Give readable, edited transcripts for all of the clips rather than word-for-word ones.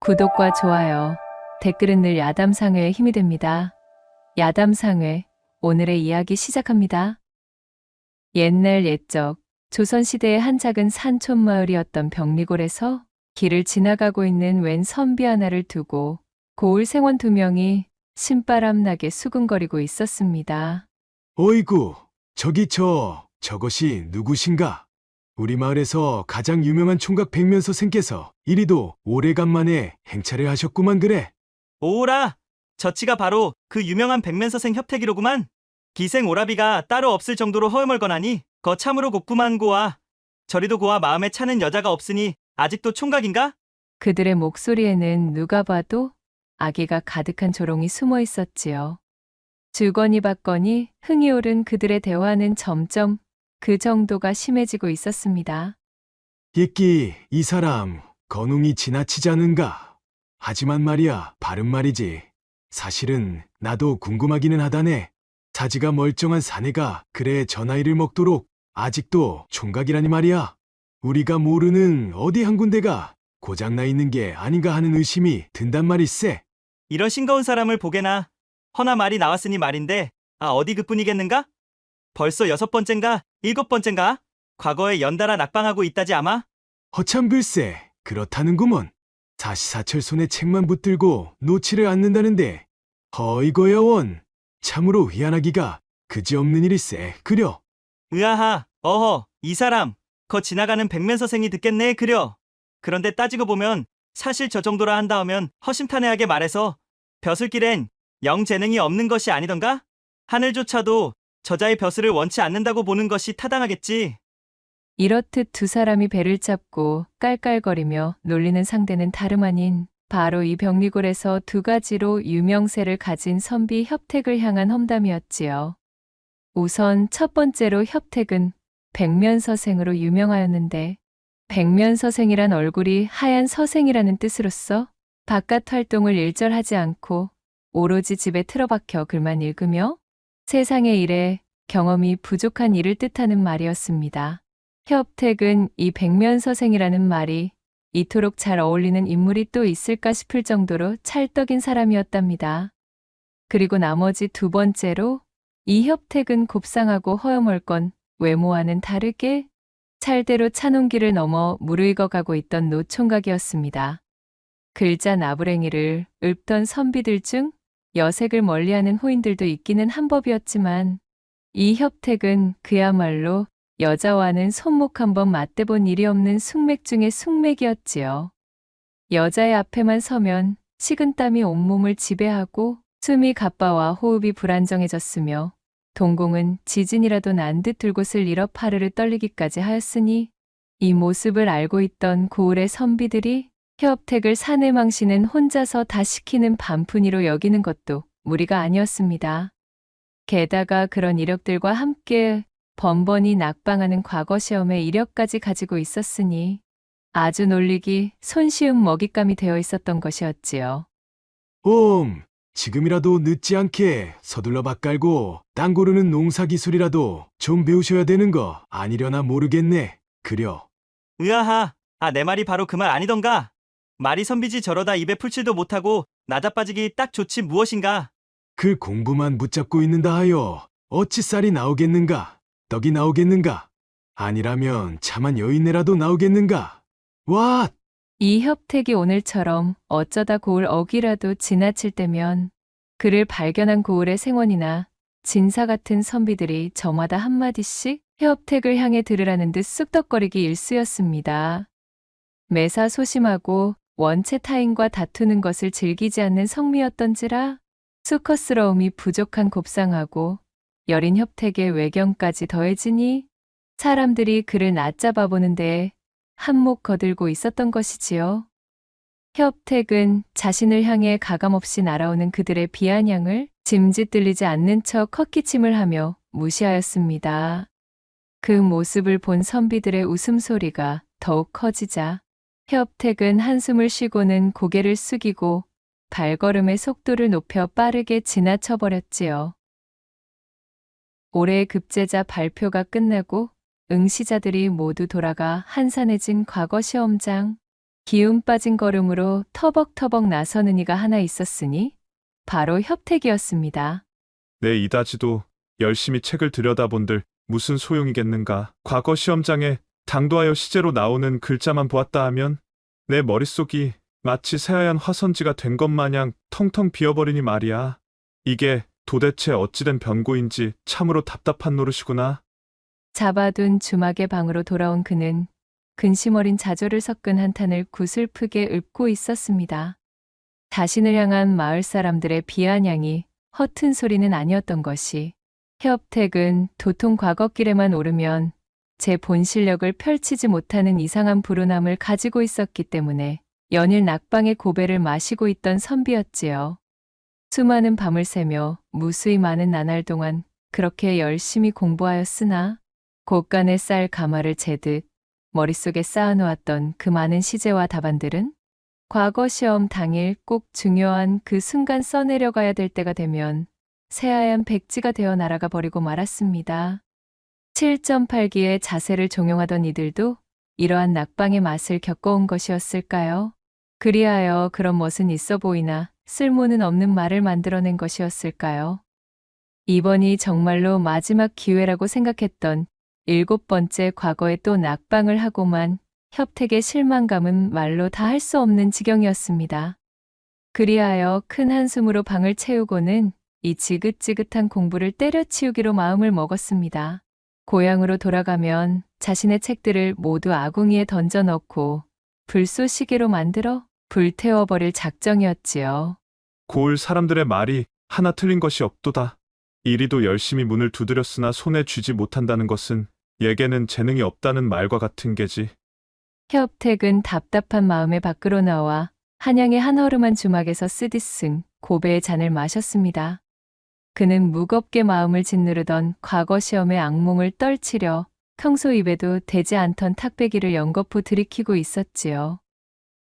구독과 좋아요, 댓글은 늘 야담상회의 힘이 됩니다. 야담상회, 오늘의 이야기 시작합니다. 옛날 옛적 조선시대의 한 작은 산촌 마을이었던 병리골에서 길을 지나가고 있는 웬 선비 하나를 두고 고을 생원 2명이 신바람 나게 수군거리고 있었습니다. 어이구, 저것이 누구신가? 우리 마을에서 가장 유명한 총각 백면 선생께서 이리도 오래간만에 행차를 하셨구만 그래. 오라! 저치가 바로 그 유명한 백면서생 협택이로구만. 기생 오라비가 따로 없을 정도로 허여멀거나니 거참으로 곱구만 고아. 저리도 고아 마음에 차는 여자가 없으니 아직도 총각인가? 그들의 목소리에는 누가 봐도 아기가 가득한 조롱이 숨어 있었지요. 주거니 받거니 흥이 오른 그들의 대화는 점점 그 정도가 심해지고 있었습니다. 이끼, 이 사람 건웅이 지나치지 않은가? 하지만 말이야, 바른 말이지. 사실은 나도 궁금하기는 하다네. 사지가 멀쩡한 사내가 그래 저 나이를 먹도록 아직도 총각이라니 말이야. 우리가 모르는 어디 한 군데가 고장나 있는 게 아닌가 하는 의심이 든단 말일세. 이런 싱거운 사람을 보게나. 허나 말이 나왔으니 말인데 어디 그뿐이겠는가? 벌써 6번째인가 7번째인가? 과거에 연달아 낙방하고 있다지 아마? 허참 글쎄, 그렇다는구먼. 사시사철 손에 책만 붙들고 놓지를 않는다는데 허이거야 원. 참으로 희한하기가 그지없는 일일세, 그려. 으아하, 어허, 이 사람, 거 지나가는 백면서생이 듣겠네, 그려. 그런데 따지고 보면 사실 저 정도라 한다 하면 허심탄회하게 말해서 벼슬길엔 영 재능이 없는 것이 아니던가? 하늘조차도 저자의 벼슬을 원치 않는다고 보는 것이 타당하겠지. 이렇듯 두 사람이 배를 잡고 깔깔거리며 놀리는 상대는 다름 아닌 바로 이 병리골에서 2가지로 유명세를 가진 선비 협택을 향한 험담이었지요. 우선 첫 번째로 협택은 백면서생으로 유명하였는데 백면서생이란 얼굴이 하얀 서생이라는 뜻으로서 바깥 활동을 일절하지 않고 오로지 집에 틀어박혀 글만 읽으며 세상의 일에 경험이 부족한 일을 뜻하는 말이었습니다. 협택은 이 백면서생이라는 말이 이토록 잘 어울리는 인물이 또 있을까 싶을 정도로 찰떡인 사람이었답니다. 그리고 나머지 2번째로 이 협택은 곱상하고 허여멀건 외모와는 다르게 찰대로 찬홍기를 넘어 무르익어가고 있던 노총각이었습니다. 글자 나부랭이를 읊던 선비들 중 여색을 멀리하는 호인들도 있기는 한 법이었지만 이 협택은 그야말로 여자와는 손목 한번 맞대본 일이 없는 숙맥 중의 숙맥이었지요. 여자의 앞에만 서면 식은땀이 온몸을 지배하고 숨이 가빠와 호흡이 불안정해졌으며 동공은 지진이라도 난 듯 들곳을 잃어 파르르 떨리기까지 하였으니 이 모습을 알고 있던 고을의 선비들이 협택을 사내 망신은 혼자서 다 시키는 반푼이로 여기는 것도 무리가 아니었습니다. 게다가 그런 이력들과 함께 번번이 낙방하는 과거 시험의 이력까지 가지고 있었으니 아주 놀리기 손쉬운 먹잇감이 되어 있었던 것이었지요. 지금이라도 늦지 않게 서둘러 밭 깔고 땅 고르는 농사 기술이라도 좀 배우셔야 되는 거 아니려나 모르겠네, 그려. 으아하, 내 말이 바로 그 말 아니던가? 말이 선비지 저러다 입에 풀칠도 못하고 나자빠지기 딱 좋지 무엇인가? 그 공부만 붙잡고 있는다 하여 어찌 쌀이 나오겠는가? 떡이 나오겠는가? 아니라면 차만 여인네라도 나오겠는가? 와! 이 협택이 오늘처럼 어쩌다 고을 어귀라도 지나칠 때면 그를 발견한 고을의 생원이나 진사 같은 선비들이 저마다 한마디씩 협택을 향해 들으라는 듯 쑥덕거리기 일쑤였습니다. 매사 소심하고 원체 타인과 다투는 것을 즐기지 않는 성미였던지라 수컷스러움이 부족한 곱상하고 여린 협택의 외경까지 더해지니 사람들이 그를 낮잡아 보는 데에 한몫 거들고 있었던 것이지요. 협택은 자신을 향해 가감없이 날아오는 그들의 비아냥을 짐짓 들리지 않는 척 헛기침을 하며 무시하였습니다. 그 모습을 본 선비들의 웃음소리가 더욱 커지자 협택은 한숨을 쉬고는 고개를 숙이고 발걸음의 속도를 높여 빠르게 지나쳐 버렸지요. 올해의 급제자 발표가 끝나고 응시자들이 모두 돌아가 한산해진 과거 시험장. 기운 빠진 걸음으로 터벅터벅 나서는 이가 하나 있었으니 바로 협택이었습니다. 내 이다지도 열심히 책을 들여다본들 무슨 소용이겠는가. 과거 시험장에 당도하여 시제로 나오는 글자만 보았다 하면 내 머릿속이 마치 새하얀 화선지가 된 것 마냥 텅텅 비어버리니 말이야. 이게 도대체 어찌된 변고인지 참으로 답답한 노릇이구나. 잡아둔 주막의 방으로 돌아온 그는 근심 어린 자조를 섞은 한탄을 구슬프게 읊고 있었습니다. 자신을 향한 마을 사람들의 비아냥이 허튼 소리는 아니었던 것이, 협택은 도통 과거길에만 오르면 제 본 실력을 펼치지 못하는 이상한 불운함을 가지고 있었기 때문에 연일 낙방의 고배를 마시고 있던 선비였지요. 수많은 밤을 새며 무수히 많은 나날 동안 그렇게 열심히 공부하였으나 곳간에 쌀 가마를 재듯 머릿속에 쌓아놓았던 그 많은 시제와 답안들은 과거 시험 당일 꼭 중요한 그 순간 써내려가야 될 때가 되면 새하얀 백지가 되어 날아가 버리고 말았습니다. 7.8기의 자세를 종용하던 이들도 이러한 낙방의 맛을 겪어온 것이었을까요? 그리하여 그런 멋은 있어 보이나 쓸모는 없는 말을 만들어낸 것이었을까요? 이번이 정말로 마지막 기회라고 생각했던 7번째 과거에 또 낙방을 하고만 협택의 실망감은 말로 다 할 수 없는 지경이었습니다. 그리하여 큰 한숨으로 방을 채우고는 이 지긋지긋한 공부를 때려치우기로 마음을 먹었습니다. 고향으로 돌아가면 자신의 책들을 모두 아궁이에 던져 넣고 불쏘시개로 만들어 불태워버릴 작정이었지요. 고을 사람들의 말이 하나 틀린 것이 없도다. 이리도 열심히 문을 두드렸으나 손에 쥐지 못한다는 것은 예게는 재능이 없다는 말과 같은 게지. 협택은 답답한 마음에 밖으로 나와 한양의 한허름한 주막에서 쓰디쓴 고배의 잔을 마셨습니다. 그는 무겁게 마음을 짓누르던 과거 시험의 악몽을 떨치려 평소 입에도 대지 않던 탁배기를 연거푸 들이키고 있었지요.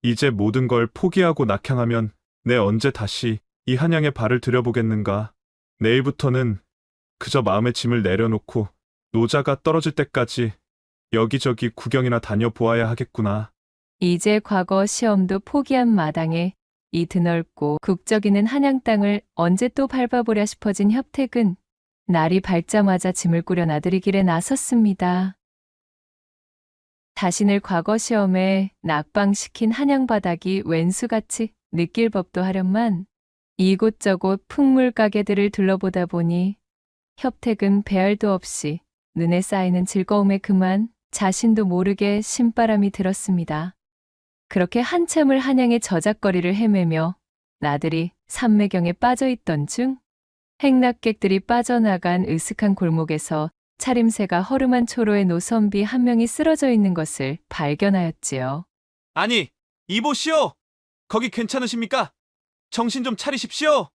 이제 모든 걸 포기하고 낙향하면 내 언제 다시 이 한양에 발을 들여보겠는가. 내일부터는 그저 마음의 짐을 내려놓고 노자가 떨어질 때까지 여기저기 구경이나 다녀보아야 하겠구나. 이제 과거 시험도 포기한 마당에 이 드넓고 국적이는 한양 땅을 언제 또 밟아보랴 싶어진 협택은 날이 밝자마자 짐을 꾸려 나들이 길에 나섰습니다. 자신을 과거 시험에 낙방시킨 한양 바닥이 웬수같이 느낄 법도 하련만 이곳저곳 풍물 가게들을 둘러보다 보니 협택은 배알도 없이 눈에 쌓이는 즐거움에 그만 자신도 모르게 신바람이 들었습니다. 그렇게 한참을 한양의 저작거리를 헤매며 나들이 산매경에 빠져있던 중 행락객들이 빠져나간 으슥한 골목에서 차림새가 허름한 초로의 노선비 한 명이 쓰러져 있는 것을 발견하였지요. 아니, 이보시오! 거기 괜찮으십니까? 정신 좀 차리십시오!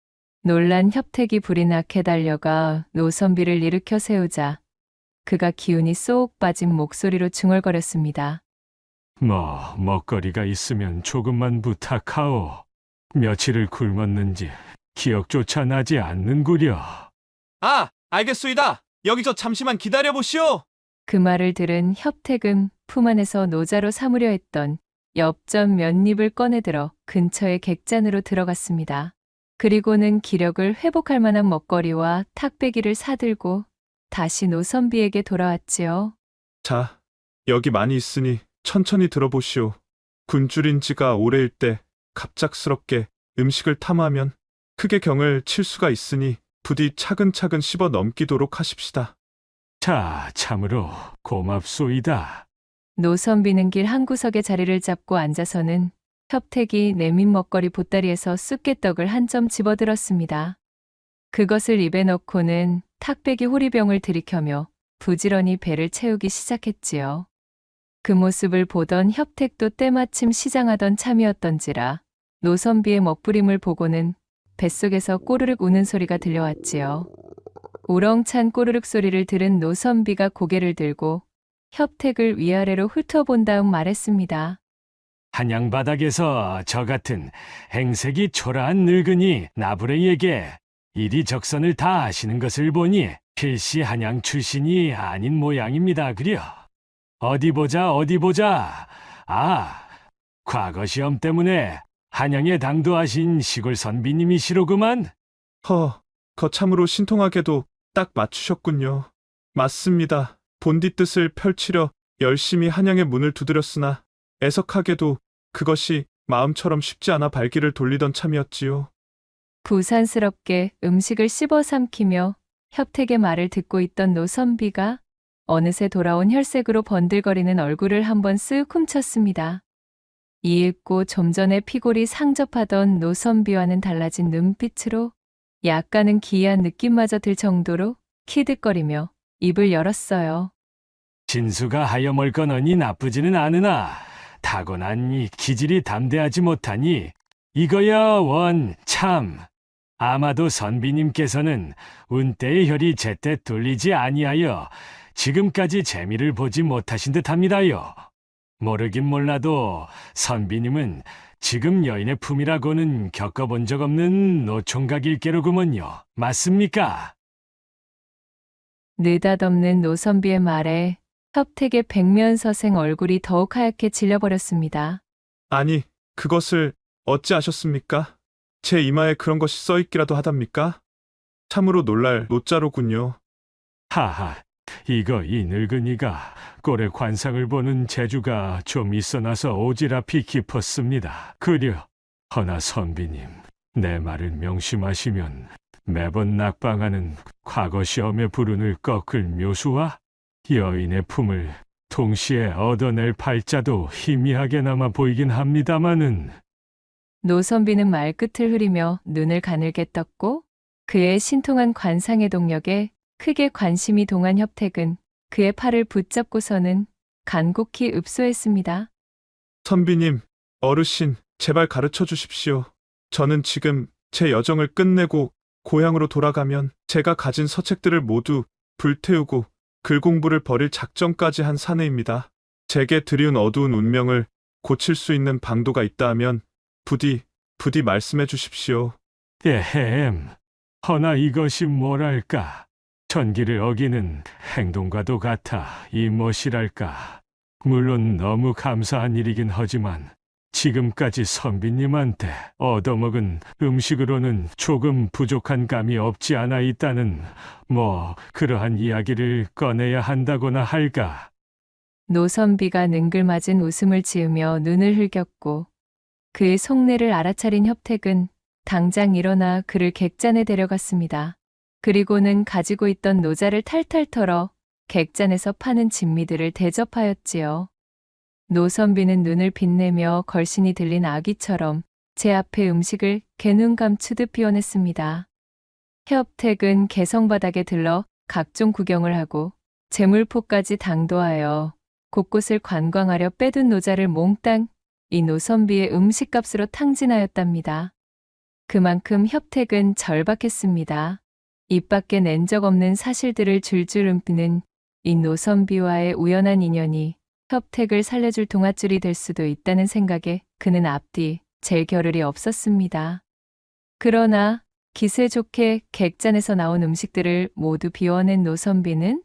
놀란 협택이 불이 나게 달려가 노선비를 일으켜 세우자 그가 기운이 쏙 빠진 목소리로 중얼거렸습니다. 먹거리가 있으면 조금만 부탁하오. 며칠을 굶었는지 기억조차 나지 않는구려. 아, 알겠소이다. 여기 저 잠시만 기다려보시오. 그 말을 들은 협택은 품 안에서 노자로 삼으려 했던 엽전 몇 입을 꺼내들어 근처의 객잔으로 들어갔습니다. 그리고는 기력을 회복할 만한 먹거리와 탁배기를 사들고 다시 노선비에게 돌아왔지요. 자, 여기 많이 있으니 천천히 들어보시오. 굶주린 지가 오래일 때 갑작스럽게 음식을 탐하면 크게 경을 칠 수가 있으니 부디 차근차근 씹어 넘기도록 하십시다. 자, 참으로 고맙소이다. 노선비는 길 한 구석에 자리를 잡고 앉아서는 협택이 내민 먹거리 보따리에서 쑥개떡을 한 점 집어들었습니다. 그것을 입에 넣고는 탁배기 호리병을 들이켜며 부지런히 배를 채우기 시작했지요. 그 모습을 보던 협택도 때마침 시장하던 참이었던지라 노선비의 먹부림을 보고는 뱃속에서 꼬르륵 우는 소리가 들려왔지요. 우렁찬 꼬르륵 소리를 들은 노선비가 고개를 들고 협택을 위아래로 훑어본 다음 말했습니다. 한양 바닥에서 저 같은 행색이 초라한 늙은이 나부레에게 이리적선을 다 아시는 것을 보니 필시 한양 출신이 아닌 모양입니다. 그려. 어디 보자. 아, 과거 시험 때문에 한양에 당도하신 시골 선비님이시로구만. 거참으로 신통하게도 딱 맞추셨군요. 맞습니다. 본디 뜻을 펼치려 열심히 한양의 문을 두드렸으나 애석하게도 그것이 마음처럼 쉽지 않아 발길을 돌리던 참이었지요. 부산스럽게 음식을 씹어 삼키며 협택의 말을 듣고 있던 노선비가 어느새 돌아온 혈색으로 번들거리는 얼굴을 한번 쓱 훔쳤습니다. 이윽고 좀 전에 피골이 상접하던 노선비와는 달라진 눈빛으로 약간은 기이한 느낌마저 들 정도로 키득거리며 입을 열었어요. 진수가 하여 멀거너니 나쁘지는 않으나 타고난 이 기질이 담대하지 못하니 이거야 원 참. 아마도 선비님께서는 운때의 혈이 제때 뚫리지 아니하여 지금까지 재미를 보지 못하신 듯합니다요. 모르긴 몰라도 선비님은 지금 여인의 품이라고는 겪어본 적 없는 노총각일게로구먼요. 맞습니까? 느닷없는 노선비의 말에 협택의 백면서생 얼굴이 더욱 하얗게 질려버렸습니다. 아니, 그것을 어찌 아셨습니까? 제 이마에 그런 것이 써있기라도 하답니까? 참으로 놀랄 노자로군요. 하하, 이거 이 늙은이가 꼴의 관상을 보는 재주가 좀 있어나서 오지랖이 깊었습니다. 그려, 허나 선비님, 내 말을 명심하시면 매번 낙방하는 과거 시험의 불운을 꺾을 묘수와 여인의 품을 동시에 얻어낼 팔자도 희미하게나마 보이긴 합니다마는 노선비는 말끝을 흐리며 눈을 가늘게 떴고 그의 신통한 관상의 동력에 크게 관심이 동한 협택은 그의 팔을 붙잡고서는 간곡히 읍소했습니다. 선비님, 어르신, 제발 가르쳐 주십시오. 저는 지금 제 여정을 끝내고 고향으로 돌아가면 제가 가진 서책들을 모두 불태우고 글 공부를 버릴 작정까지 한 사내입니다. 제게 드리운 어두운 운명을 고칠 수 있는 방도가 있다 하면 부디 말씀해 주십시오. 에헴, 허나 이것이 뭐랄까, 천기를 어기는 행동과도 같아 이 무엇이랄까. 물론 너무 감사한 일이긴 하지만 지금까지 선비님한테 얻어먹은 음식으로는 조금 부족한 감이 없지 않아 있다는 그러한 이야기를 꺼내야 한다거나 할까. 노선비가 능글맞은 웃음을 지으며 눈을 흘겼고 그의 속내를 알아차린 협택은 당장 일어나 그를 객잔에 데려갔습니다. 그리고는 가지고 있던 노자를 탈탈 털어 객잔에서 파는 진미들을 대접하였지요. 노선비는 눈을 빛내며 걸신이 들린 아기처럼 제 앞에 음식을 개눈 감추듯 비워냈습니다. 협택은 개성바닥에 들러 각종 구경을 하고 재물포까지 당도하여 곳곳을 관광하려 빼둔 노자를 몽땅 이 노선비의 음식값으로 탕진하였답니다. 그만큼 협택은 절박했습니다. 입 밖에 낸 적 없는 사실들을 줄줄 읊는 이 노선비와의 우연한 인연이 협택을 살려줄 동아줄이 될 수도 있다는 생각에 그는 앞뒤 잴 겨를이 없었습니다. 그러나 기세 좋게 객잔에서 나온 음식들을 모두 비워낸 노선비는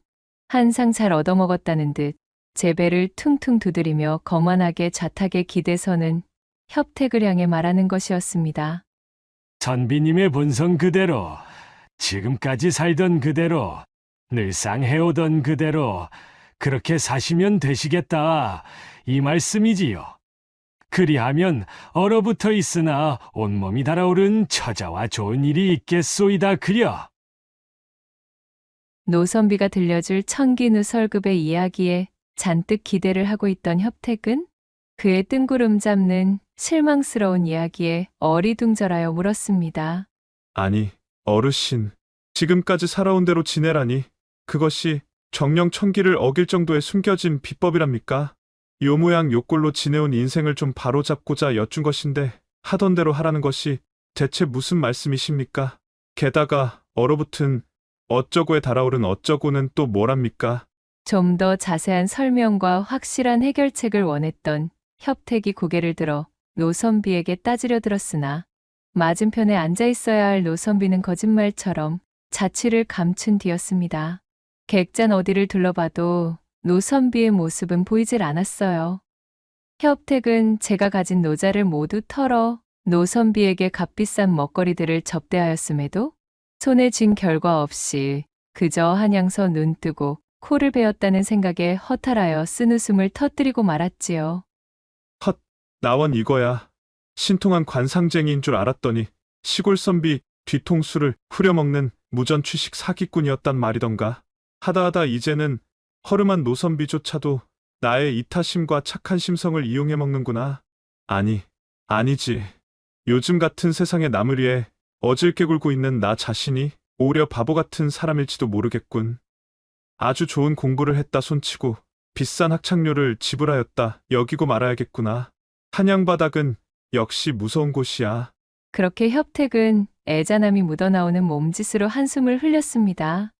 한 상 잘 얻어먹었다는 듯 제 배를 퉁퉁 두드리며 거만하게 좌탁에 기대서는 협택을 향해 말하는 것이었습니다. 선비님의 본성 그대로, 지금까지 살던 그대로, 늘상 해오던 그대로 그렇게 사시면 되시겠다, 이 말씀이지요. 그리하면 얼어붙어 있으나 온몸이 달아오른 처자와 좋은 일이 있겠소이다 그려. 노선비가 들려줄 천기누 설급의 이야기에 잔뜩 기대를 하고 있던 협택은 그의 뜬구름 잡는 실망스러운 이야기에 어리둥절하여 물었습니다. 아니, 어르신, 지금까지 살아온 대로 지내라니 그것이 정령 천기를 어길 정도의 숨겨진 비법이랍니까? 요 모양 요 꼴로 지내온 인생을 좀 바로잡고자 여쭌 것인데 하던 대로 하라는 것이 대체 무슨 말씀이십니까? 게다가 얼어붙은 어쩌고에 달아오른 어쩌고는 또 뭐랍니까? 좀 더 자세한 설명과 확실한 해결책을 원했던 협택이 고개를 들어 노선비에게 따지려 들었으나 맞은편에 앉아 있어야 할 노선비는 거짓말처럼 자취를 감춘 뒤였습니다. 객잔 어디를 둘러봐도 노선비의 모습은 보이질 않았어요. 협택은 제가 가진 노자를 모두 털어 노선비에게 값비싼 먹거리들을 접대하였음에도 손에 쥔 결과 없이 그저 한양서 눈뜨고 코를 베었다는 생각에 허탈하여 쓴웃음을 터뜨리고 말았지요. 나원 이거야. 신통한 관상쟁이인 줄 알았더니 시골 선비 뒤통수를 후려먹는 무전취식 사기꾼이었단 말이던가. 하다하다 이제는 허름한 노선비조차도 나의 이타심과 착한 심성을 이용해 먹는구나. 아니지. 요즘 같은 세상에 남을 위해 어질게 굴고 있는 나 자신이 오히려 바보 같은 사람일지도 모르겠군. 아주 좋은 공부를 했다 손치고 비싼 학창료를 지불하였다 여기고 말아야겠구나. 한양바닥은 역시 무서운 곳이야. 그렇게 협택은 애잔함이 묻어나오는 몸짓으로 한숨을 흘렸습니다.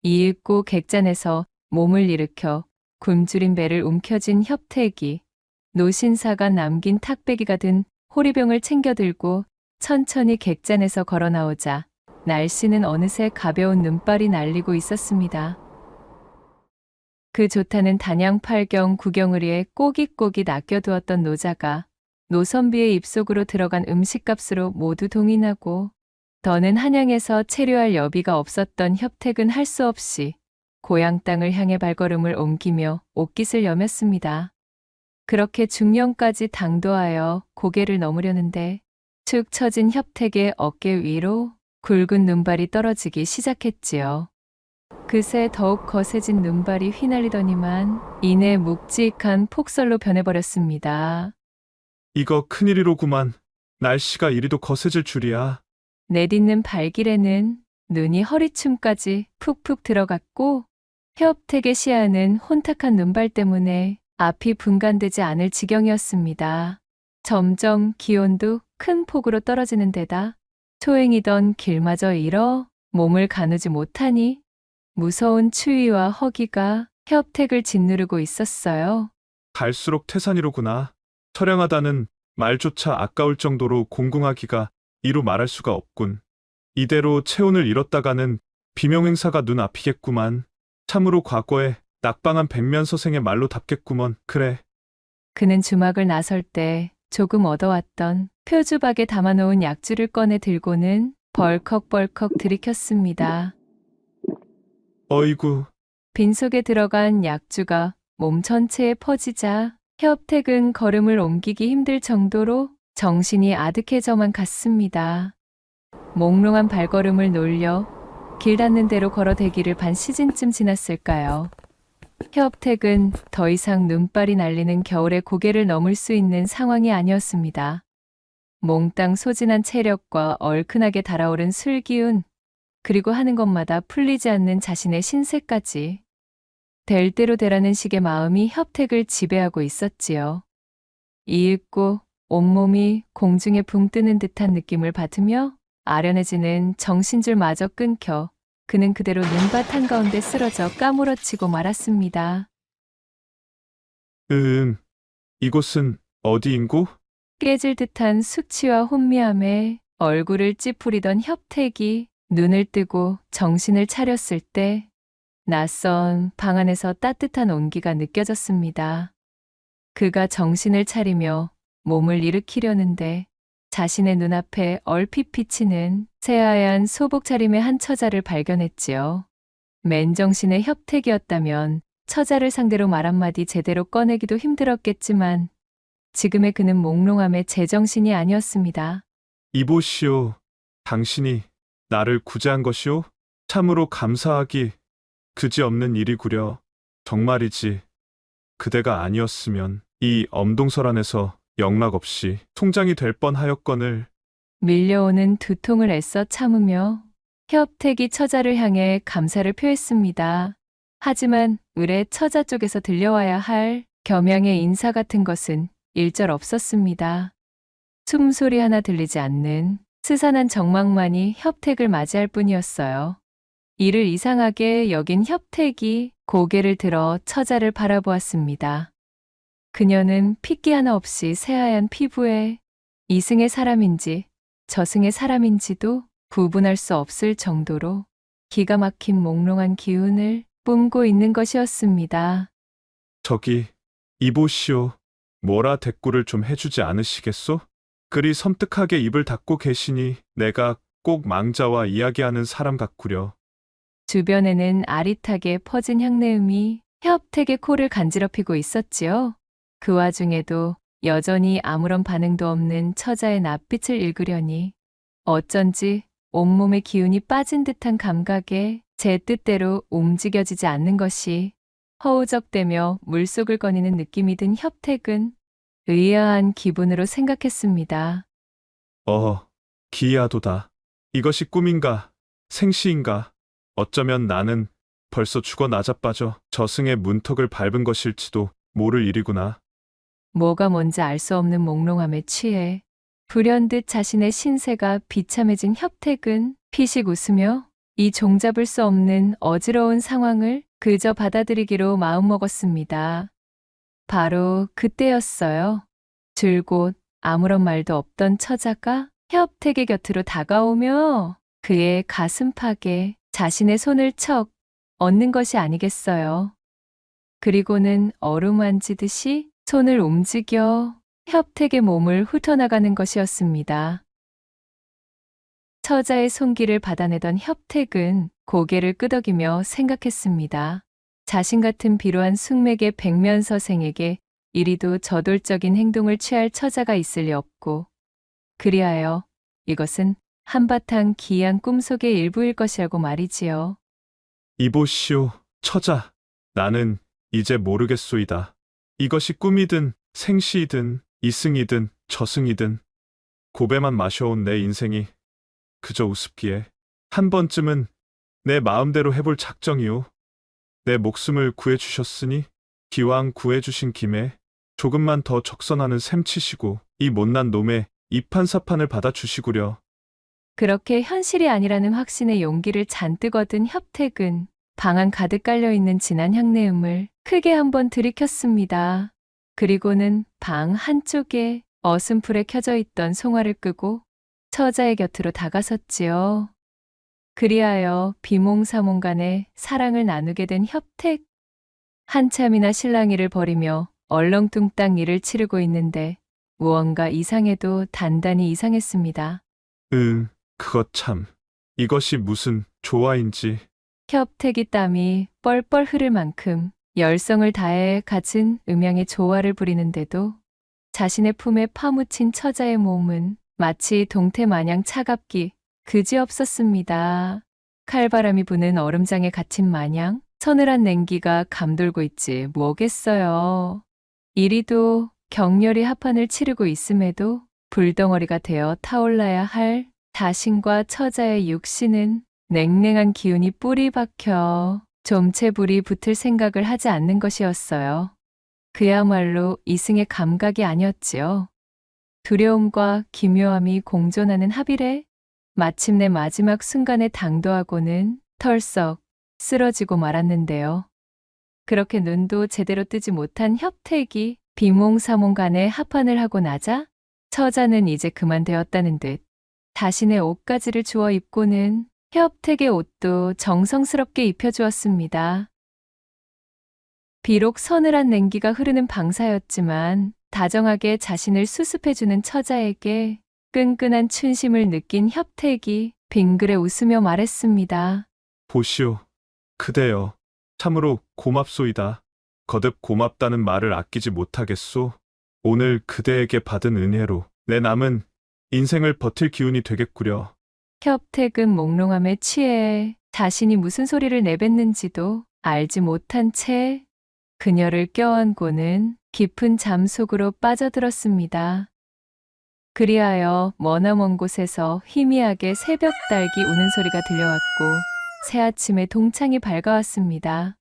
이윽고 객잔에서 몸을 일으켜 굶주린 배를 움켜쥔 협택이 노신사가 남긴 탁배기가 든 호리병을 챙겨 들고 천천히 객잔에서 걸어 나오자 날씨는 어느새 가벼운 눈발이 날리고 있었습니다. 그 좋다는 단양팔경 구경의리에 꼬깃꼬깃 아껴두었던 노자가 노선비의 입속으로 들어간 음식값으로 모두 동인하고 더는 한양에서 체류할 여비가 없었던 협택은 할 수 없이 고향 땅을 향해 발걸음을 옮기며 옷깃을 여몄습니다. 그렇게 중령까지 당도하여 고개를 넘으려는데 축 처진 협택의 어깨 위로 굵은 눈발이 떨어지기 시작했지요. 그새 더욱 거세진 눈발이 휘날리더니만 이내 묵직한 폭설로 변해버렸습니다. 이거 큰일이로구만. 날씨가 이리도 거세질 줄이야. 내딛는 발길에는 눈이 허리춤까지 푹푹 들어갔고 협택의 시야는 혼탁한 눈발 때문에 앞이 분간되지 않을 지경이었습니다. 점점 기온도 큰 폭으로 떨어지는 데다 초행이던 길마저 잃어 몸을 가누지 못하니 무서운 추위와 허기가 협택을 짓누르고 있었어요. 갈수록 태산이로구나. 처량하다는 말조차 아까울 정도로 공궁하기가 이루 말할 수가 없군. 이대로 체온을 잃었다가는 비명행사가 눈앞이겠구만. 참으로 과거에 낙방한 백면서생의 말로 답겠구먼. 그래. 그는 주막을 나설 때 조금 얻어왔던 표주박에 담아놓은 약주를 꺼내 들고는 벌컥벌컥 들이켰습니다. 어이구, 빈속에 들어간 약주가 몸 전체에 퍼지자 협택은 걸음을 옮기기 힘들 정도로 정신이 아득해져만 갔습니다. 몽롱한 발걸음을 놀려 길 닿는 대로 걸어대기를 반 시즌쯤 지났을까요? 협택은 더 이상 눈발이 날리는 겨울의 고개를 넘을 수 있는 상황이 아니었습니다. 몽땅 소진한 체력과 얼큰하게 달아오른 술기운, 그리고 하는 것마다 풀리지 않는 자신의 신세까지 될 대로 되라는 식의 마음이 협택을 지배하고 있었지요. 이윽고 온몸이 공중에 붕 뜨는 듯한 느낌을 받으며 아련해지는 정신줄마저 끊겨 그는 그대로 눈밭 한가운데 쓰러져 까무러치고 말았습니다. 이곳은 어디인고? 깨질 듯한 숙취와 혼미함에 얼굴을 찌푸리던 협택이 눈을 뜨고 정신을 차렸을 때 낯선 방 안에서 따뜻한 온기가 느껴졌습니다. 그가 정신을 차리며 몸을 일으키려는데 자신의 눈앞에 얼핏 비치는 새하얀 소복 차림의 한 처자를 발견했지요. 맨정신의 협택이었다면 처자를 상대로 말 한마디 제대로 꺼내기도 힘들었겠지만 지금의 그는 몽롱함에 제정신이 아니었습니다. 이보시오. 당신이 나를 구제한 것이오? 참으로 감사하기 그지없는 일이구려. 정말이지. 그대가 아니었으면 이 엄동설 안에서 영락없이 통장이 될 뻔하였거늘. 밀려오는 두통을 애써 참으며 협택이 처자를 향해 감사를 표했습니다. 하지만 의뢰 처자 쪽에서 들려와야 할 겸양의 인사 같은 것은 일절 없었습니다. 숨소리 하나 들리지 않는 스산한 정막만이 협택을 맞이할 뿐이었어요. 이를 이상하게 여긴 협택이 고개를 들어 처자를 바라보았습니다. 그녀는 핏기 하나 없이 새하얀 피부에 이승의 사람인지 저승의 사람인지도 구분할 수 없을 정도로 기가 막힌 몽롱한 기운을 뿜고 있는 것이었습니다. 저기, 이보시오. 뭐라 대꾸를 좀 해주지 않으시겠소? 그리 섬뜩하게 입을 닫고 계시니 내가 꼭 망자와 이야기하는 사람 같구려. 주변에는 아릿하게 퍼진 향내음이 협택의 코를 간지럽히고 있었지요. 그 와중에도 여전히 아무런 반응도 없는 처자의 낯빛을 읽으려니 어쩐지 온몸의 기운이 빠진 듯한 감각에 제 뜻대로 움직여지지 않는 것이 허우적대며 물속을 거니는 느낌이 든 협택은 의아한 기분으로 생각했습니다. 기이하도다. 이것이 꿈인가, 생시인가? 어쩌면 나는 벌써 죽어 나자빠져 저승의 문턱을 밟은 것일지도 모를 일이구나. 뭐가 뭔지 알 수 없는 몽롱함에 취해 불현듯 자신의 신세가 비참해진 협택은 피식 웃으며 이 종잡을 수 없는 어지러운 상황을 그저 받아들이기로 마음먹었습니다. 바로 그때였어요. 줄곧 아무런 말도 없던 처자가 협택의 곁으로 다가오며 그의 가슴팍에 자신의 손을 척 얹는 것이 아니겠어요. 그리고는 어루만지듯이 손을 움직여 협택의 몸을 훑어나가는 것이었습니다. 처자의 손길을 받아내던 협택은 고개를 끄덕이며 생각했습니다. 자신 같은 비루한 숙맥의 백면서생에게 이리도 저돌적인 행동을 취할 처자가 있을 리 없고, 그리하여 이것은 한바탕 기이한 꿈속의 일부일 것이라고 말이지요. 이보시오, 처자. 나는 이제 모르겠소이다. 이것이 꿈이든 생시이든 이승이든 저승이든 고배만 마셔온 내 인생이 그저 우습기에 한 번쯤은 내 마음대로 해볼 작정이오. 내 목숨을 구해주셨으니 기왕 구해주신 김에 조금만 더 적선하는 셈 치시고 이 못난 놈의 이판사판을 받아주시구려. 그렇게 현실이 아니라는 확신의 용기를 잔뜩 얻은 협택은 방 안 가득 깔려있는 진한 향내음을 크게 한번 들이켰습니다. 그리고는 방 한쪽에 어슴풀에 켜져 있던 송화를 끄고 처자의 곁으로 다가섰지요. 그리하여 비몽사몽간에 사랑을 나누게 된 협택. 한참이나 실랑이를 벌이며 얼렁뚱땅 일을 치르고 있는데 무언가 이상해도 단단히 이상했습니다. 그것 참. 이것이 무슨 조화인지. 협택이 땀이 뻘뻘 흐를 만큼 열성을 다해 갖은 음양의 조화를 부리는데도 자신의 품에 파묻힌 처자의 몸은 마치 동태 마냥 차갑기 그지없었습니다. 칼바람이 부는 얼음장에 갇힌 마냥 서늘한 냉기가 감돌고 있지 뭐겠어요. 이리도 격렬히 합판을 치르고 있음에도 불덩어리가 되어 타올라야 할 자신과 처자의 육신은 냉랭한 기운이 뿌리 박혀 좀채불이 붙을 생각을 하지 않는 것이었어요. 그야말로 이승의 감각이 아니었지요. 두려움과 기묘함이 공존하는 합일에 마침내 마지막 순간에 당도하고는 털썩 쓰러지고 말았는데요. 그렇게 눈도 제대로 뜨지 못한 협택이 비몽사몽간에 합판을 하고 나자 처자는 이제 그만 되었다는 듯 자신의 옷가지를 주워 입고는 협택의 옷도 정성스럽게 입혀주었습니다. 비록 서늘한 냉기가 흐르는 방사였지만 다정하게 자신을 수습해주는 처자에게 끈끈한 춘심을 느낀 협택이 빙그레 웃으며 말했습니다. 보시오, 그대여. 참으로 고맙소이다. 거듭 고맙다는 말을 아끼지 못하겠소. 오늘 그대에게 받은 은혜로 내 남은 인생을 버틸 기운이 되겠구려. 협택은 몽롱함에 취해 자신이 무슨 소리를 내뱉는지도 알지 못한 채 그녀를 껴안고는 깊은 잠 속으로 빠져들었습니다. 그리하여 머나먼 곳에서 희미하게 새벽 닭이 우는 소리가 들려왔고 새아침에 동창이 밝아왔습니다.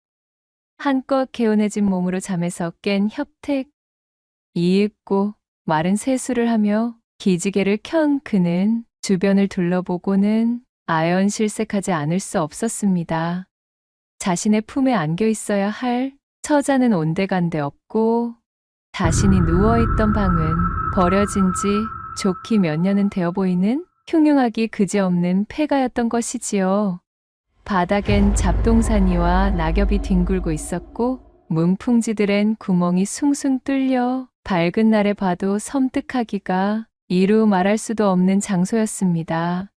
한껏 개운해진 몸으로 잠에서 깬 협택. 이윽고 마른 세수를 하며 기지개를 켠 그는 주변을 둘러보고는 아연실색하지 않을 수 없었습니다. 자신의 품에 안겨 있어야 할 처자는 온데간데 없고 자신이 누워있던 방은 버려진 지 좋기 몇 년은 되어 보이는 흉흉하기 그지없는 폐가였던 것이지요. 바닥엔 잡동사니와 낙엽이 뒹굴고 있었고 문풍지들엔 구멍이 숭숭 뚫려 밝은 날에 봐도 섬뜩하기가 이루 말할 수도 없는 장소였습니다.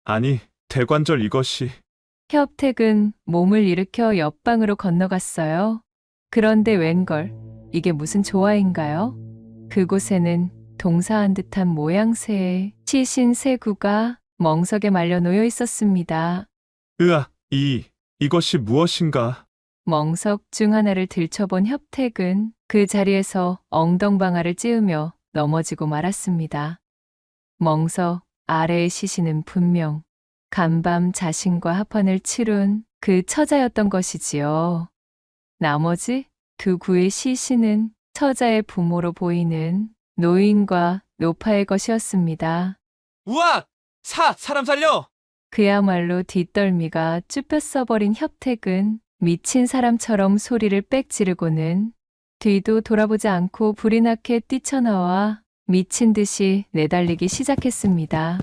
아니, 대관절 이것이. 협택은 몸을 일으켜 옆방으로 건너갔어요. 그런데 웬걸, 이게 무슨 조화인가요? 그곳에는 동사한 듯한 모양새의 시신 세 구가 멍석에 말려 놓여 있었습니다. 으아, 이것이 무엇인가? 멍석 중 하나를 들춰본 협택은 그 자리에서 엉덩방아를 찌우며 넘어지고 말았습니다. 멍석 아래의 시신은 분명 간밤 자신과 합헌을 치룬 그 처자였던 것이지요. 나머지 두 구의 시신은 처자의 부모로 보이는 노인과 노파의 것이었습니다. 우와! 사람 살려! 그야말로 뒷덜미가 쭈뼛 써버린 협택은 미친 사람처럼 소리를 빽 지르고는 뒤도 돌아보지 않고 불이 나게 뛰쳐나와 미친 듯이 내달리기 시작했습니다.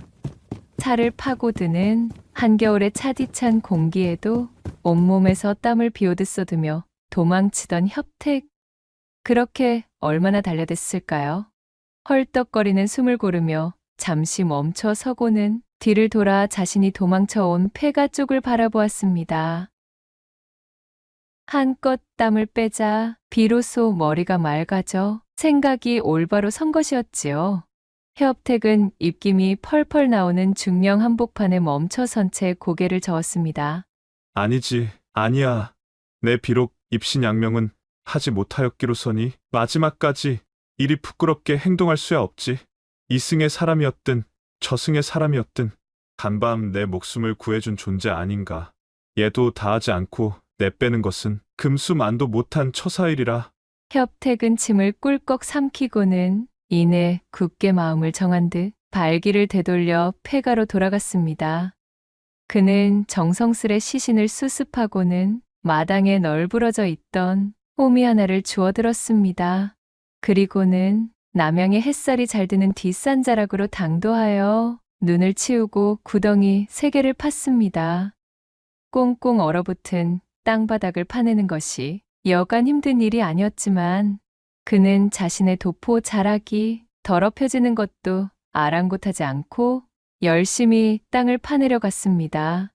차를 파고드는 한겨울의 차디찬 공기에도 온몸에서 땀을 비오듯 쏟으며 도망치던 협택. 그렇게 얼마나 달려댔을까요? 헐떡거리는 숨을 고르며 잠시 멈춰 서고는 뒤를 돌아 자신이 도망쳐온 폐가 쪽을 바라보았습니다. 한껏 땀을 빼자 비로소 머리가 맑아져 생각이 올바로 선 것이었지요. 협택은 입김이 펄펄 나오는 중령 한복판에 멈춰선 채 고개를 저었습니다. 아니지, 아니야. 내 비록 입신양명은 하지 못하였기로서니 마지막까지 이리 부끄럽게 행동할 수야 없지. 이승의 사람이었든 저승의 사람이었든 간밤 내 목숨을 구해준 존재 아닌가. 얘도 다하지 않고 내빼는 것은 금수만도 못한 처사일이라. 협택은 침을 꿀꺽 삼키고는 이내 굳게 마음을 정한 듯 발길을 되돌려 폐가로 돌아갔습니다. 그는 정성스레 시신을 수습하고는 마당에 널브러져 있던 호미 하나를 주워들었습니다. 그리고는 남양의 햇살이 잘 드는 뒷산자락으로 당도하여 눈을 치우고 구덩이 3개를 팠습니다. 꽁꽁 얼어붙은 땅바닥을 파내는 것이 여간 힘든 일이 아니었지만 그는 자신의 도포 자락이 더럽혀지는 것도 아랑곳하지 않고 열심히 땅을 파내려 갔습니다.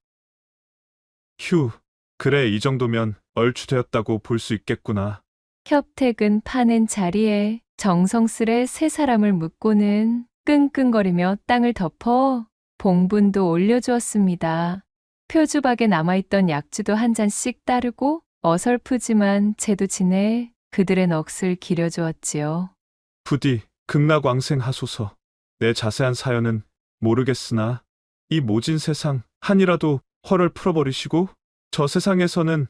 휴, 그래 이 정도면 얼추 되었다고 볼 수 있겠구나. 협택은 파낸 자리에 정성스레 세 사람을 묶고는 끙끙거리며 땅을 덮어 봉분도 올려주었습니다. 표주박에 남아있던 약주도 한 잔씩 따르고 어설프지만 제도 지내 그들의 넋을 기려주었지요. 부디 극락왕생하소서. 내 자세한 사연은 모르겠으나 이 모진 세상 한이라도 헐을 풀어버리시고 저 세상에서는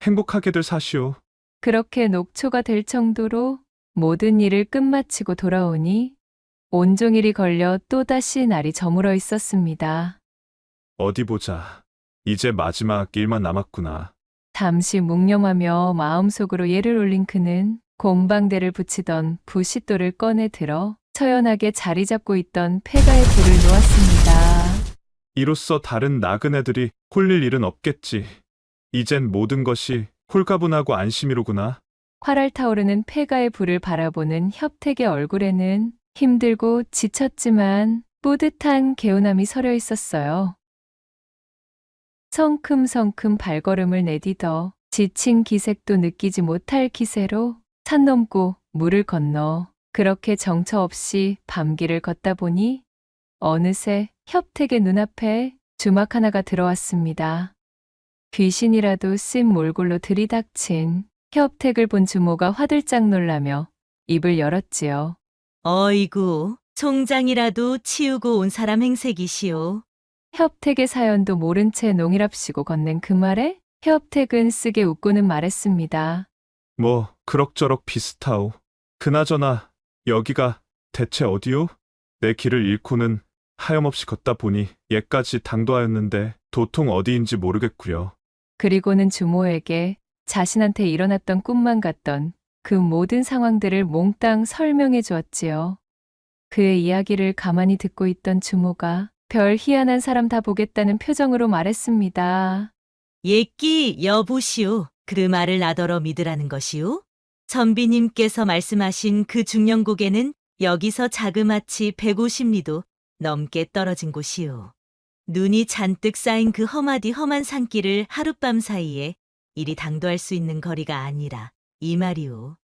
행복하게들 사시오. 그렇게 녹초가 될 정도로 모든 일을 끝마치고 돌아오니 온종일이 걸려 또다시 날이 저물어 있었습니다. 어디 보자. 이제 마지막 일만 남았구나. 잠시 묵념하며 마음속으로 예를 올린 그는 곰방대를 붙이던 부싯돌을 꺼내 들어 처연하게 자리 잡고 있던 폐가에 불을 놓았습니다. 이로써 다른 나그네들이 홀릴 일은 없겠지. 이젠 모든 것이 홀가분하고 안심이로구나. 활활 타오르는 폐가의 불을 바라보는 협택의 얼굴에는 힘들고 지쳤지만 뿌듯한 개운함이 서려 있었어요. 성큼성큼 발걸음을 내디뎌 지친 기색도 느끼지 못할 기세로 산 넘고 물을 건너 그렇게 정처 없이 밤길을 걷다 보니 어느새 협택의 눈앞에 주막 하나가 들어왔습니다. 귀신이라도 씬 몰골로 들이닥친 협택을 본 주모가 화들짝 놀라며 입을 열었지요. 어이구, 송장이라도 치우고 온 사람 행색이시오. 협택의 사연도 모른 채 농일합시고 건넨 그 말에 협택은 쓰게 웃고는 말했습니다. 뭐 그럭저럭 비슷하오. 그나저나 여기가 대체 어디오? 내 길을 잃고는 하염없이 걷다 보니 예까지 당도하였는데 도통 어디인지 모르겠구려. 그리고는 주모에게 자신한테 일어났던 꿈만 같던 그 모든 상황들을 몽땅 설명해 주었지요. 그의 이야기를 가만히 듣고 있던 주모가 별 희한한 사람 다 보겠다는 표정으로 말했습니다. 예끼 여보시오. 그 말을 나더러 믿으라는 것이오. 선비님께서 말씀하신 그 중령곡에는 여기서 자그마치 150리도 넘게 떨어진 곳이요. 눈이 잔뜩 쌓인 그 험하디 험한 산길을 하룻밤 사이에 이리 당도할 수 있는 거리가 아니라 이 말이오.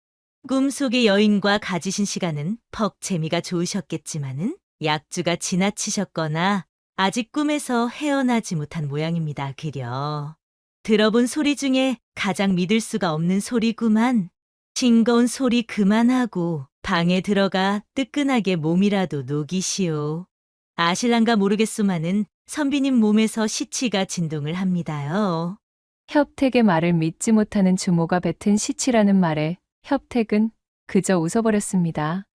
꿈속의 여인과 가지신 시간은 퍽 재미가 좋으셨겠지만은 약주가 지나치셨거나 아직 꿈에서 헤어나지 못한 모양입니다. 그려. 들어본 소리 중에 가장 믿을 수가 없는 소리구만. 싱거운 소리 그만하고 방에 들어가 뜨끈하게 몸이라도 녹이시오. 아실란가 모르겠소만은 선비님 몸에서 시치가 진동을 합니다요. 협택의 말을 믿지 못하는 주모가 뱉은 시치라는 말에 협택은 그저 웃어버렸습니다.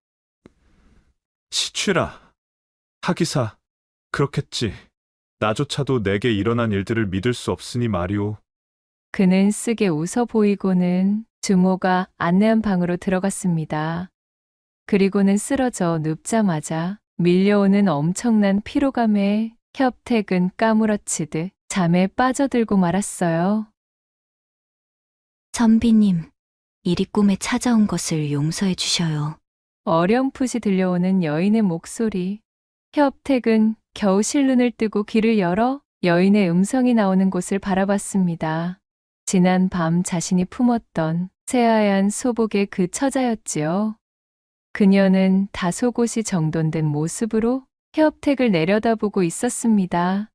시취라. 하기사, 그렇겠지. 나조차도 내게 일어난 일들을 믿을 수 없으니 말이오. 그는 쓰게 웃어 보이고는 주모가 안내한 방으로 들어갔습니다. 그리고는 쓰러져 눕자마자 밀려오는 엄청난 피로감에 협택은 까무러치듯 잠에 빠져들고 말았어요. 선비님, 이리 꿈에 찾아온 것을 용서해 주셔요. 어렴풋이 들려오는 여인의 목소리. 협택은 겨우 실눈을 뜨고 귀를 열어 여인의 음성이 나오는 곳을 바라봤습니다. 지난 밤 자신이 품었던 새하얀 소복의 그 처자였지요. 그녀는 다소곳이 정돈된 모습으로 협택을 내려다보고 있었습니다.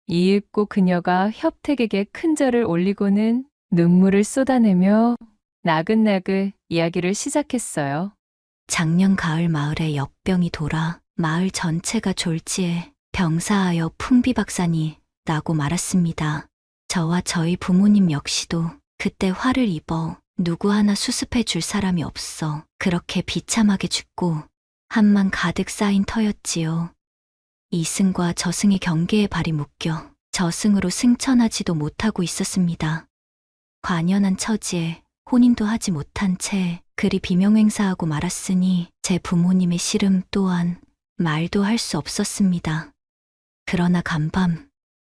이윽고 그녀가 협택에게 큰 절을 올리고는 눈물을 쏟아내며 나긋나긋 이야기를 시작했어요. 작년 가을 마을에 역병이 돌아 마을 전체가 졸지에 병사하여 풍비박산이 나고 말았습니다. 저와 저희 부모님 역시도 그때 화를 입어 누구 하나 수습해 줄 사람이 없어 그렇게 비참하게 죽고 한만 가득 쌓인 터였지요. 이승과 저승의 경계에 발이 묶여 저승으로 승천하지도 못하고 있었습니다. 관연한 처지에 혼인도 하지 못한 채 그리 비명행사하고 말았으니 제 부모님의 시름 또한 말도 할 수 없었습니다. 그러나 간밤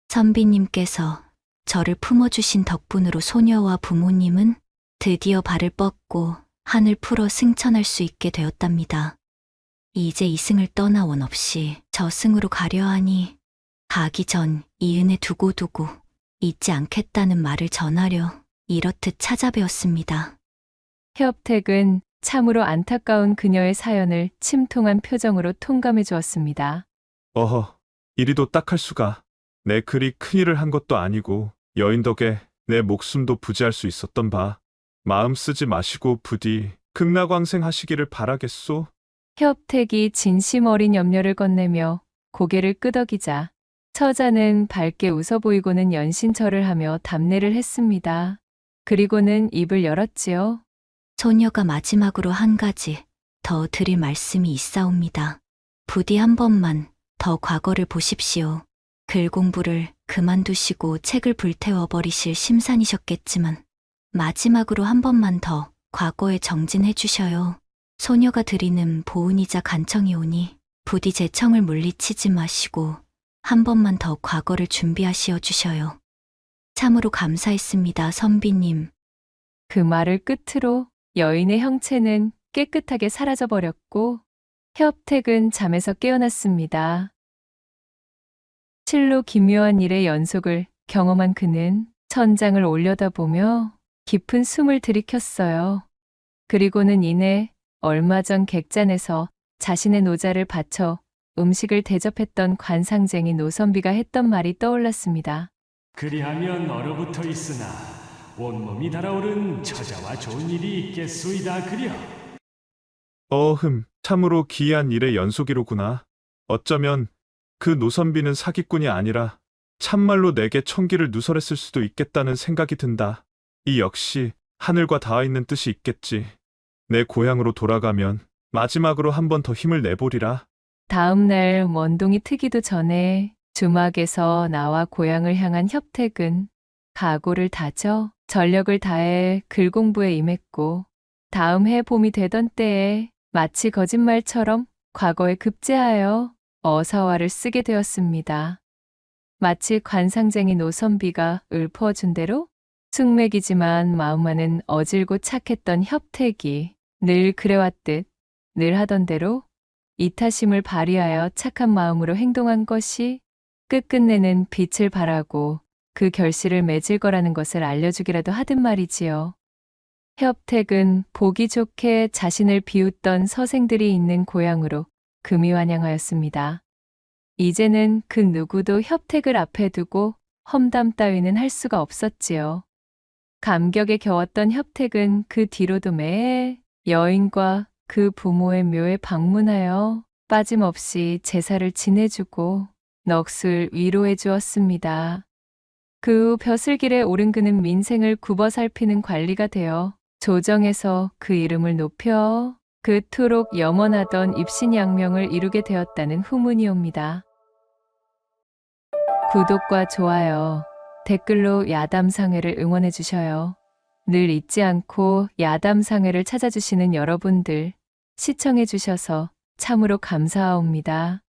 선비님께서 저를 품어주신 덕분으로 소녀와 부모님은 드디어 발을 뻗고 하늘 풀어 승천할 수 있게 되었답니다. 이제 이승을 떠나 원 없이 저승으로 가려 하니 가기 전 이 은혜 두고두고 잊지 않겠다는 말을 전하려 이렇듯 찾아뵈었습니다. 협택은 참으로 안타까운 그녀의 사연을 침통한 표정으로 통감해 주었습니다. 어허, 이리도 딱할 수가. 내 그리 큰일을 한 것도 아니고 여인 덕에 내 목숨도 부지할 수 있었던 바. 마음 쓰지 마시고 부디 극락왕생하시기를 바라겠소. 협택이 진심 어린 염려를 건네며 고개를 끄덕이자 처자는 밝게 웃어 보이고는 연신절을 하며 답례를 했습니다. 그리고는 입을 열었지요. 소녀가 마지막으로 한 가지 더 드릴 말씀이 있사옵니다. 부디 한 번만 더 과거를 보십시오. 글 공부를 그만두시고 책을 불태워버리실 심산이셨겠지만 마지막으로 한 번만 더 과거에 정진해 주셔요. 소녀가 드리는 보은이자 간청이 오니 부디 제 청을 물리치지 마시고 한 번만 더 과거를 준비하시어 주셔요. 참으로 감사했습니다, 선비님. 그 말을 끝으로 여인의 형체는 깨끗하게 사라져버렸고 협택은 잠에서 깨어났습니다. 실로 기묘한 일의 연속을 경험한 그는 천장을 올려다보며 깊은 숨을 들이켰어요. 그리고는 이내 얼마 전 객잔에서 자신의 노자를 바쳐 음식을 대접했던 관상쟁이 노선비가 했던 말이 떠올랐습니다. 그리하면 얼어붙어 있으나 온몸이 달아오른 처자와 좋은 일이 있겠소이다 그려. 참으로 기이한 일의 연속이로구나. 어쩌면 그 노선비는 사기꾼이 아니라 참말로 내게 총기를 누설했을 수도 있겠다는 생각이 든다. 이 역시 하늘과 닿아 있는 뜻이 있겠지. 내 고향으로 돌아가면 마지막으로 한 번 더 힘을 내보리라. 다음 날 원동이 트기도 전에 주막에서 나와 고향을 향한 협택은 각오를 다져 전력을 다해 글 공부에 임했고 다음 해 봄이 되던 때에 마치 거짓말처럼 과거에 급제하여 어사화를 쓰게 되었습니다. 마치 관상쟁이 노선비가 읊어준 대로 숙맥이지만 마음만은 어질고 착했던 협택이 늘 그래왔듯 늘 하던 대로 이타심을 발휘하여 착한 마음으로 행동한 것이 끝끝내는 빛을 발하고 그 결실을 맺을 거라는 것을 알려주기라도 하든 말이지요. 협택은 보기 좋게 자신을 비웃던 서생들이 있는 고향으로 금이환영하였습니다. 이제는 그 누구도 협택을 앞에 두고 험담 따위는 할 수가 없었지요. 감격에 겨웠던 협택은 그 뒤로도 매 여인과 그 부모의 묘에 방문하여 빠짐없이 제사를 지내주고 넋을 위로해 주었습니다. 그 후 벼슬길에 오른 그는 민생을 굽어 살피는 관리가 되어 조정에서 그 이름을 높여 그토록 염원하던 입신양명을 이루게 되었다는 후문이 옵니다. 구독과 좋아요, 댓글로 야담상회를 응원해 주셔요. 늘 잊지 않고 야담상회를 찾아주시는 여러분들 시청해 주셔서 참으로 감사하옵니다.